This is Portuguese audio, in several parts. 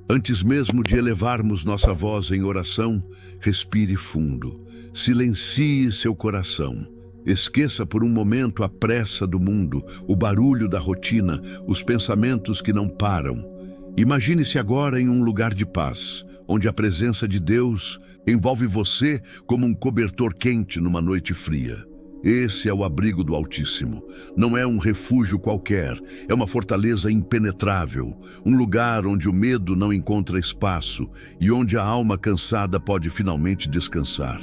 Antes mesmo de elevarmos nossa voz em oração, respire fundo. Silencie seu coração. Esqueça por um momento a pressa do mundo, o barulho da rotina, os pensamentos que não param. Imagine-se agora em um lugar de paz, onde a presença de Deus envolve você como um cobertor quente numa noite fria. Esse é o abrigo do Altíssimo. Não é um refúgio qualquer, é uma fortaleza impenetrável, um lugar onde o medo não encontra espaço e onde a alma cansada pode finalmente descansar.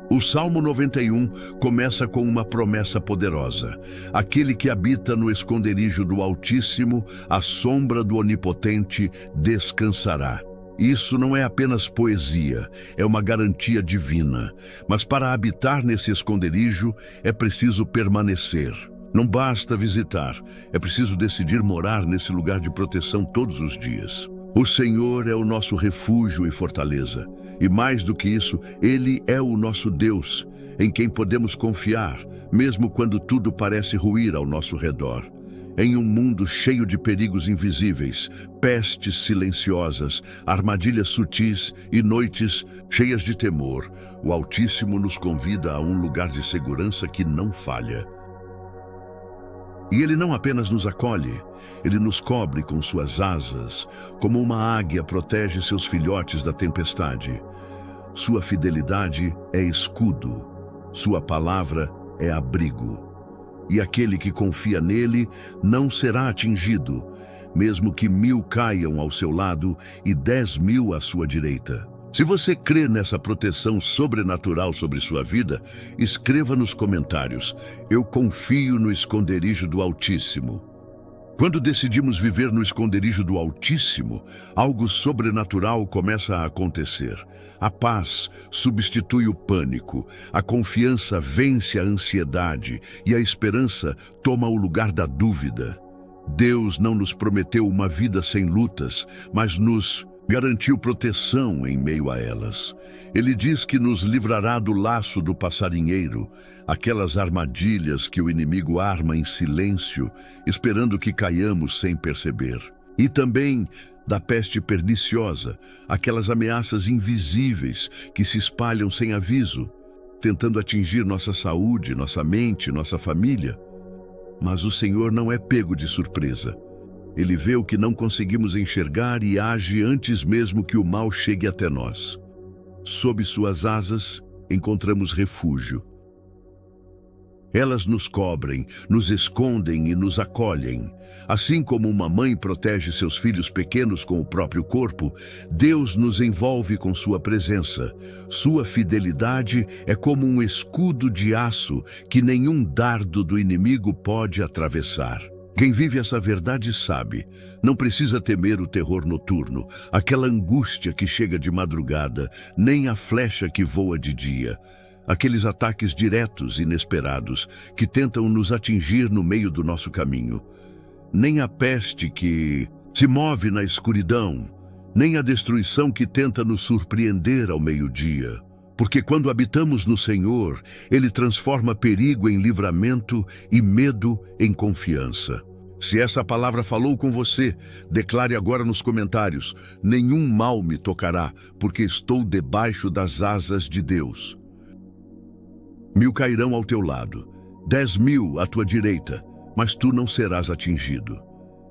O Salmo 91 começa com uma promessa poderosa. Aquele que habita no esconderijo do Altíssimo, à sombra do Onipotente, descansará. Isso não é apenas poesia, é uma garantia divina. Mas para habitar nesse esconderijo, é preciso permanecer. Não basta visitar, é preciso decidir morar nesse lugar de proteção todos os dias. O Senhor é o nosso refúgio e fortaleza. E mais do que isso, Ele é o nosso Deus, em quem podemos confiar, mesmo quando tudo parece ruir ao nosso redor. Em um mundo cheio de perigos invisíveis, pestes silenciosas, armadilhas sutis e noites cheias de temor, o Altíssimo nos convida a um lugar de segurança que não falha. E Ele não apenas nos acolhe, Ele nos cobre com suas asas, como uma águia protege seus filhotes da tempestade. Sua fidelidade é escudo, sua palavra é abrigo. E aquele que confia nele não será atingido, mesmo que 1000 caiam ao seu lado e 10.000 à sua direita. Se você crê nessa proteção sobrenatural sobre sua vida, escreva nos comentários: eu confio no esconderijo do Altíssimo. Quando decidimos viver no esconderijo do Altíssimo, algo sobrenatural começa a acontecer. A paz substitui o pânico, a confiança vence a ansiedade e a esperança toma o lugar da dúvida. Deus não nos prometeu uma vida sem lutas, mas nos garantiu proteção em meio a elas. Ele diz que nos livrará do laço do passarinheiro, aquelas armadilhas que o inimigo arma em silêncio, esperando que caiamos sem perceber. E também da peste perniciosa, aquelas ameaças invisíveis que se espalham sem aviso, tentando atingir nossa saúde, nossa mente, nossa família. Mas o Senhor não é pego de surpresa. Ele vê o que não conseguimos enxergar e age antes mesmo que o mal chegue até nós. Sob suas asas, encontramos refúgio. Elas nos cobrem, nos escondem e nos acolhem. Assim como uma mãe protege seus filhos pequenos com o próprio corpo, Deus nos envolve com sua presença. Sua fidelidade é como um escudo de aço que nenhum dardo do inimigo pode atravessar. Quem vive essa verdade sabe, não precisa temer o terror noturno, aquela angústia que chega de madrugada, nem a flecha que voa de dia. Aqueles ataques diretos e inesperados que tentam nos atingir no meio do nosso caminho. Nem a peste que se move na escuridão, nem a destruição que tenta nos surpreender ao meio-dia. Porque quando habitamos no Senhor, Ele transforma perigo em livramento e medo em confiança. Se essa palavra falou com você, declare agora nos comentários: nenhum mal me tocará, porque estou debaixo das asas de Deus. 1000 cairão ao teu lado, 10.000 à tua direita, mas tu não serás atingido.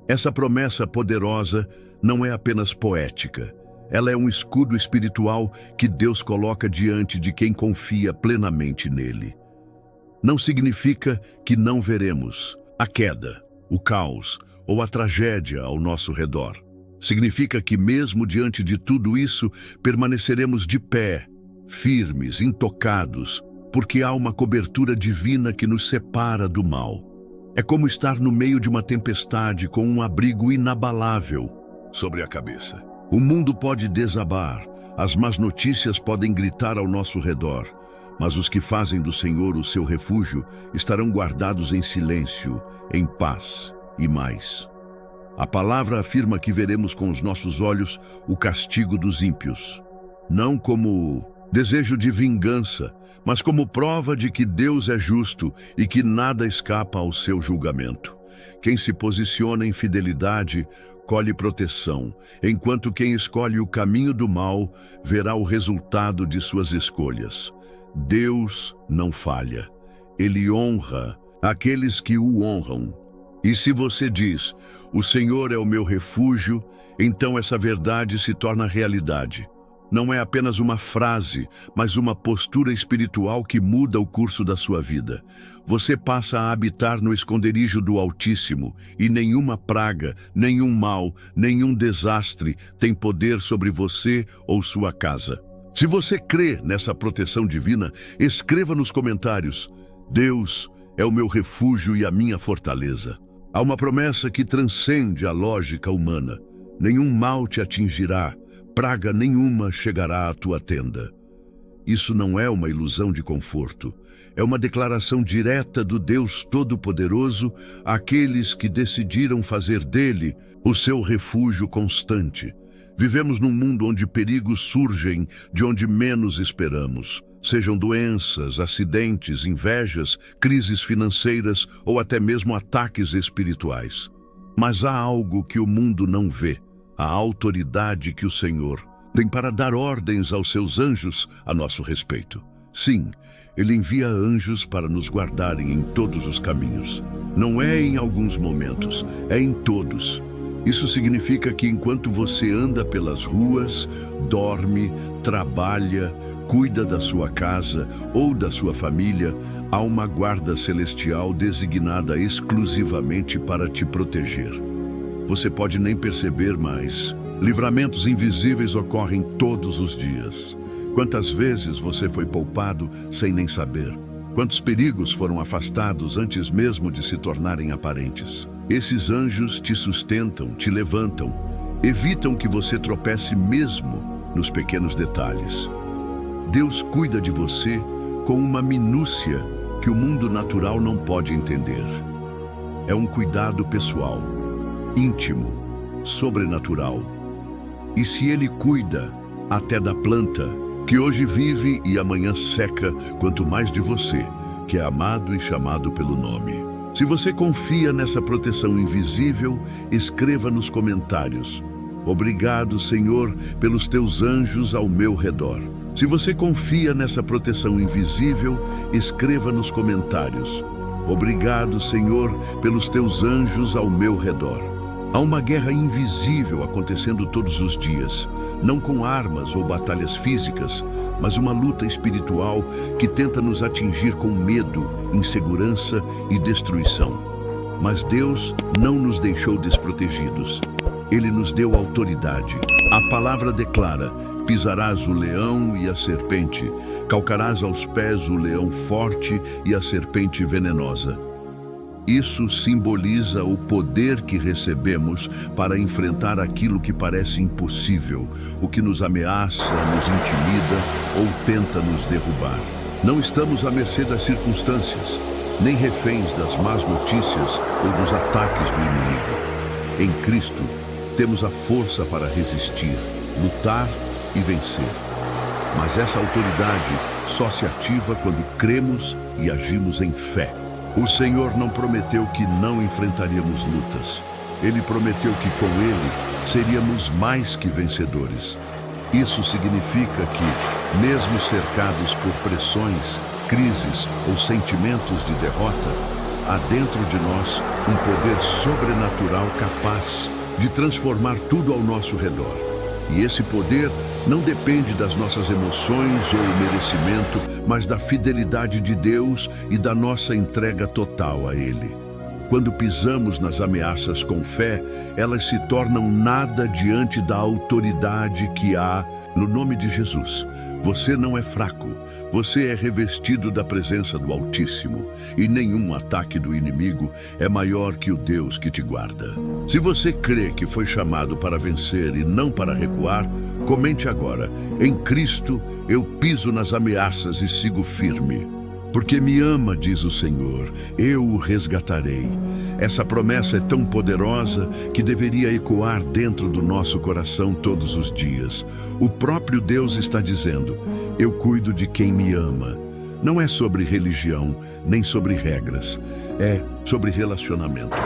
Essa promessa poderosa não é apenas poética. Ela é um escudo espiritual que Deus coloca diante de quem confia plenamente nele. Não significa que não veremos a queda, o caos ou a tragédia ao nosso redor. Significa que mesmo diante de tudo isso, permaneceremos de pé, firmes, intocados, porque há uma cobertura divina que nos separa do mal. É como estar no meio de uma tempestade com um abrigo inabalável sobre a cabeça. O mundo pode desabar, as más notícias podem gritar ao nosso redor, mas os que fazem do Senhor o seu refúgio estarão guardados em silêncio, em paz e mais. A palavra afirma que veremos com os nossos olhos o castigo dos ímpios, não como desejo de vingança, mas como prova de que Deus é justo e que nada escapa ao seu julgamento. Quem se posiciona em fidelidade colhe proteção, enquanto quem escolhe o caminho do mal verá o resultado de suas escolhas. Deus não falha. Ele honra aqueles que o honram. E se você diz, o Senhor é o meu refúgio, então essa verdade se torna realidade. Não é apenas uma frase, mas uma postura espiritual que muda o curso da sua vida. Você passa a habitar no esconderijo do Altíssimo, e nenhuma praga, nenhum mal, nenhum desastre tem poder sobre você ou sua casa. Se você crê nessa proteção divina, escreva nos comentários: Deus é o meu refúgio e a minha fortaleza. Há uma promessa que transcende a lógica humana. Nenhum mal te atingirá, praga nenhuma chegará à tua tenda. Isso não é uma ilusão de conforto. É uma declaração direta do Deus Todo-Poderoso àqueles que decidiram fazer dele o seu refúgio constante. Vivemos num mundo onde perigos surgem de onde menos esperamos. Sejam doenças, acidentes, invejas, crises financeiras ou até mesmo ataques espirituais. Mas há algo que o mundo não vê: a autoridade que o Senhor tem para dar ordens aos seus anjos a nosso respeito. Sim, Ele envia anjos para nos guardarem em todos os caminhos. Não é em alguns momentos, é em todos. Isso significa que enquanto você anda pelas ruas, dorme, trabalha, cuida da sua casa ou da sua família, há uma guarda celestial designada exclusivamente para te proteger. Você pode nem perceber, mas livramentos invisíveis ocorrem todos os dias. Quantas vezes você foi poupado sem nem saber? Quantos perigos foram afastados antes mesmo de se tornarem aparentes? Esses anjos te sustentam, te levantam, evitam que você tropece mesmo nos pequenos detalhes. Deus cuida de você com uma minúcia que o mundo natural não pode entender. É um cuidado pessoal, íntimo, sobrenatural. E se Ele cuida até da planta, que hoje vive e amanhã seca, quanto mais de você, que é amado e chamado pelo nome. Se você confia nessa proteção invisível, escreva nos comentários: Obrigado, Senhor, pelos teus anjos ao meu redor. Se você confia nessa proteção invisível, escreva nos comentários: Obrigado, Senhor, pelos teus anjos ao meu redor. Há uma guerra invisível acontecendo todos os dias, não com armas ou batalhas físicas, mas uma luta espiritual que tenta nos atingir com medo, insegurança e destruição. Mas Deus não nos deixou desprotegidos. Ele nos deu autoridade. A palavra declara: pisarás o leão e a serpente, calcarás aos pés o leão forte e a serpente venenosa. Isso simboliza o poder que recebemos para enfrentar aquilo que parece impossível, o que nos ameaça, nos intimida ou tenta nos derrubar. Não estamos à mercê das circunstâncias, nem reféns das más notícias ou dos ataques do inimigo. Em Cristo, temos a força para resistir, lutar e vencer. Mas essa autoridade só se ativa quando cremos e agimos em fé. O Senhor não prometeu que não enfrentaríamos lutas. Ele prometeu que com Ele seríamos mais que vencedores. Isso significa que, mesmo cercados por pressões, crises ou sentimentos de derrota, há dentro de nós um poder sobrenatural capaz de transformar tudo ao nosso redor. E esse poder não depende das nossas emoções ou merecimento, mas da fidelidade de Deus e da nossa entrega total a Ele. Quando pisamos nas ameaças com fé, elas se tornam nada diante da autoridade que há no nome de Jesus. Você não é fraco, você é revestido da presença do Altíssimo, e nenhum ataque do inimigo é maior que o Deus que te guarda. Se você crê que foi chamado para vencer e não para recuar, comente agora: em Cristo eu piso nas ameaças e sigo firme. Porque me ama, diz o Senhor, eu o resgatarei. Essa promessa é tão poderosa que deveria ecoar dentro do nosso coração todos os dias. O próprio Deus está dizendo: eu cuido de quem me ama. Não é sobre religião, nem sobre regras. É sobre relacionamento.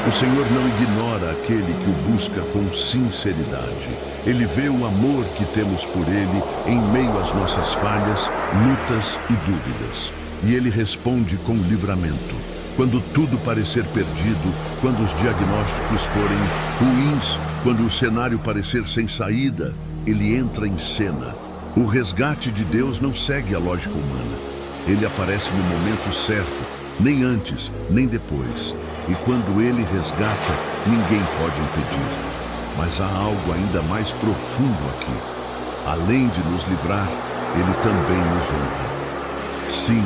O Senhor não ignora aquele que o busca com sinceridade. Ele vê o amor que temos por Ele em meio às nossas falhas, lutas e dúvidas. E Ele responde com livramento. Quando tudo parecer perdido, quando os diagnósticos forem ruins, quando o cenário parecer sem saída, Ele entra em cena. O resgate de Deus não segue a lógica humana. Ele aparece no momento certo, nem antes, nem depois. E quando Ele resgata, ninguém pode impedir. Mas há algo ainda mais profundo aqui. Além de nos livrar, Ele também nos honra. Sim,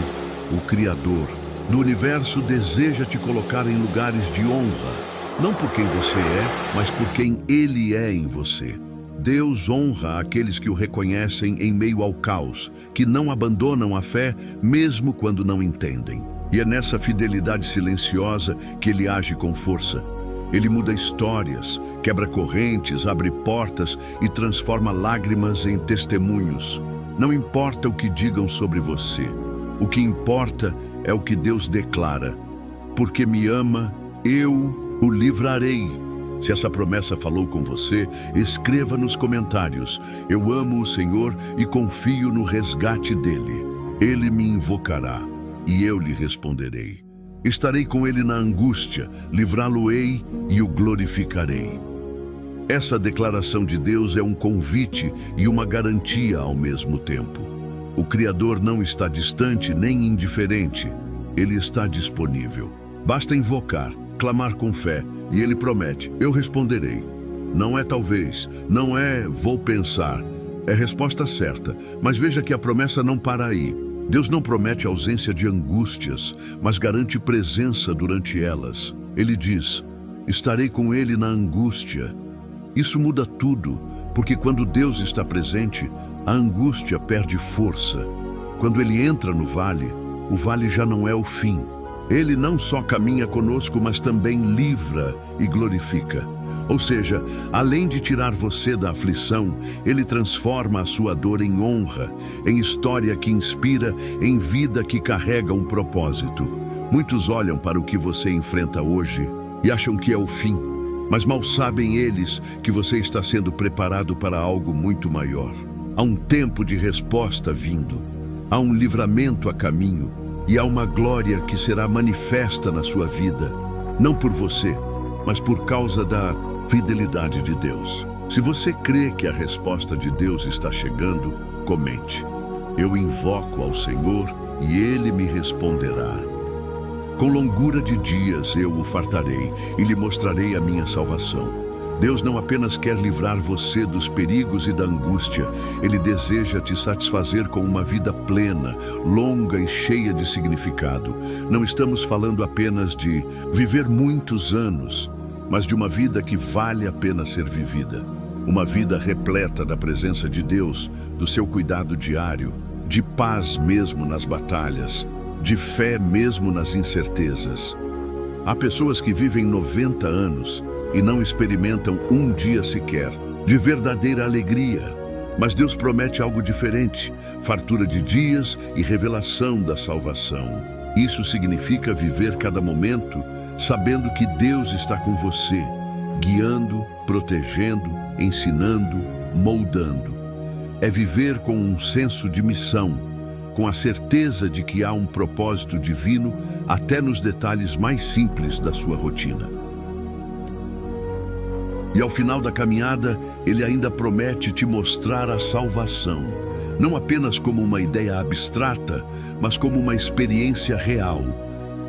o Criador do universo deseja te colocar em lugares de honra, não por quem você é, mas por quem Ele é em você. Deus honra aqueles que o reconhecem em meio ao caos, que não abandonam a fé mesmo quando não entendem. E é nessa fidelidade silenciosa que Ele age com força. Ele muda histórias, quebra correntes, abre portas e transforma lágrimas em testemunhos. Não importa o que digam sobre você. O que importa é o que Deus declara. Porque me ama, eu o livrarei. Se essa promessa falou com você, escreva nos comentários. Eu amo o Senhor e confio no resgate dele. Ele me invocará e eu lhe responderei. Estarei com ele na angústia, livrá-lo-ei e o glorificarei. Essa declaração de Deus é um convite e uma garantia ao mesmo tempo. O Criador não está distante nem indiferente. Ele está disponível. Basta invocar, clamar com fé, e Ele promete, eu responderei. Não é talvez, não é vou pensar. É resposta certa, mas veja que a promessa não para aí. Deus não promete ausência de angústias, mas garante presença durante elas. Ele diz, estarei com ele na angústia. Isso muda tudo, porque quando Deus está presente, a angústia perde força. Quando Ele entra no vale, o vale já não é o fim. Ele não só caminha conosco, mas também livra e glorifica. Ou seja, além de tirar você da aflição, Ele transforma a sua dor em honra, em história que inspira, em vida que carrega um propósito. Muitos olham para o que você enfrenta hoje e acham que é o fim, mas mal sabem eles que você está sendo preparado para algo muito maior. Há um tempo de resposta vindo, há um livramento a caminho e há uma glória que será manifesta na sua vida, não por você, mas por causa da fidelidade de Deus. Se você crê que a resposta de Deus está chegando, comente. Eu invoco ao Senhor e Ele me responderá. Com longura de dias eu o fartarei e lhe mostrarei a minha salvação. Deus não apenas quer livrar você dos perigos e da angústia, Ele deseja te satisfazer com uma vida plena, longa e cheia de significado. Não estamos falando apenas de viver muitos anos, mas de uma vida que vale a pena ser vivida. Uma vida repleta da presença de Deus, do seu cuidado diário, de paz mesmo nas batalhas, de fé mesmo nas incertezas. Há pessoas que vivem 90 anos e não experimentam um dia sequer de verdadeira alegria. Mas Deus promete algo diferente, fartura de dias e revelação da salvação. Isso significa viver cada momento sabendo que Deus está com você, guiando, protegendo, ensinando, moldando. É viver com um senso de missão, com a certeza de que há um propósito divino até nos detalhes mais simples da sua rotina. E ao final da caminhada, Ele ainda promete te mostrar a salvação, não apenas como uma ideia abstrata, mas como uma experiência real.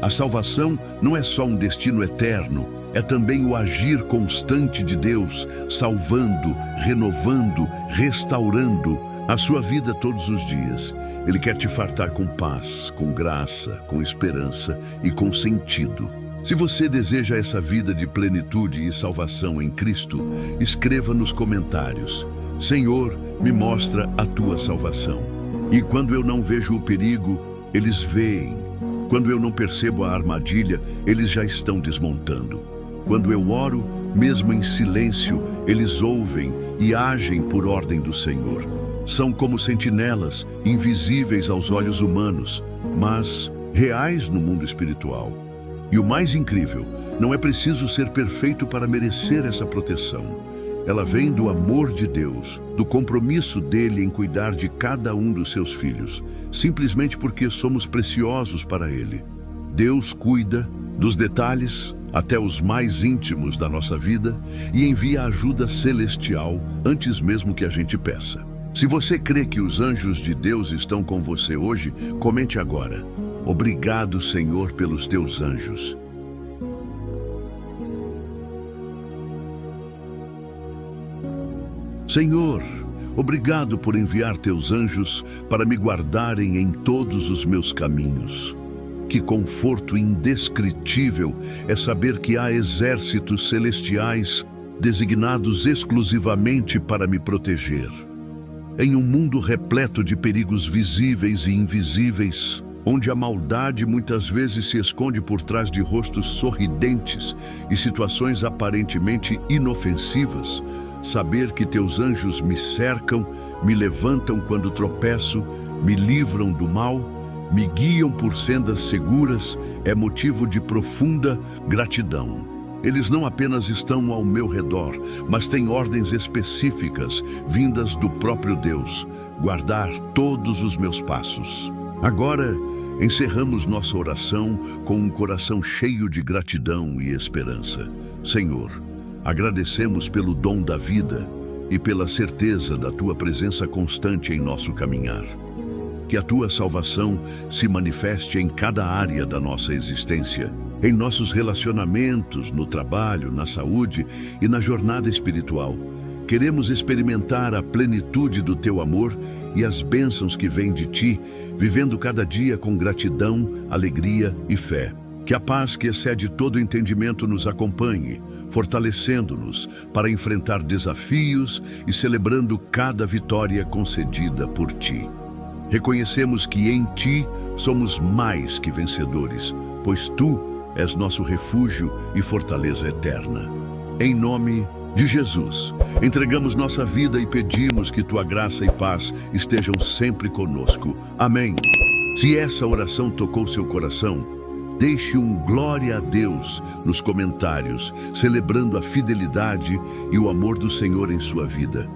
A salvação não é só um destino eterno, é também o agir constante de Deus, salvando, renovando, restaurando a sua vida todos os dias. Ele quer te fartar com paz, com graça, com esperança e com sentido. Se você deseja essa vida de plenitude e salvação em Cristo, escreva nos comentários: Senhor, me mostra a tua salvação. E quando eu não vejo o perigo, eles veem. Quando eu não percebo a armadilha, eles já estão desmontando. Quando eu oro, mesmo em silêncio, eles ouvem e agem por ordem do Senhor. São como sentinelas, invisíveis aos olhos humanos, mas reais no mundo espiritual. E o mais incrível, não é preciso ser perfeito para merecer essa proteção. Ela vem do amor de Deus, do compromisso dele em cuidar de cada um dos seus filhos, simplesmente porque somos preciosos para ele. Deus cuida dos detalhes, até os mais íntimos da nossa vida, e envia ajuda celestial antes mesmo que a gente peça. Se você crê que os anjos de Deus estão com você hoje, comente agora: obrigado, Senhor, pelos teus anjos. Senhor, obrigado por enviar teus anjos para me guardarem em todos os meus caminhos. Que conforto indescritível é saber que há exércitos celestiais designados exclusivamente para me proteger. Em um mundo repleto de perigos visíveis e invisíveis, onde a maldade muitas vezes se esconde por trás de rostos sorridentes e situações aparentemente inofensivas, saber que teus anjos me cercam, me levantam quando tropeço, me livram do mal, me guiam por sendas seguras, é motivo de profunda gratidão. Eles não apenas estão ao meu redor, mas têm ordens específicas, vindas do próprio Deus, guardar todos os meus passos. Agora, encerramos nossa oração com um coração cheio de gratidão e esperança. Senhor, agradecemos pelo dom da vida e pela certeza da Tua presença constante em nosso caminhar. Que a Tua salvação se manifeste em cada área da nossa existência, em nossos relacionamentos, no trabalho, na saúde e na jornada espiritual. Queremos experimentar a plenitude do Teu amor e as bênçãos que vêm de Ti, vivendo cada dia com gratidão, alegria e fé. Que a paz que excede todo entendimento nos acompanhe, fortalecendo-nos para enfrentar desafios e celebrando cada vitória concedida por Ti. Reconhecemos que em Ti somos mais que vencedores, pois Tu és nosso refúgio e fortaleza eterna. Em nome de Jesus, entregamos nossa vida e pedimos que Tua graça e paz estejam sempre conosco. Amém. Se essa oração tocou seu coração, deixe um glória a Deus nos comentários, celebrando a fidelidade e o amor do Senhor em sua vida.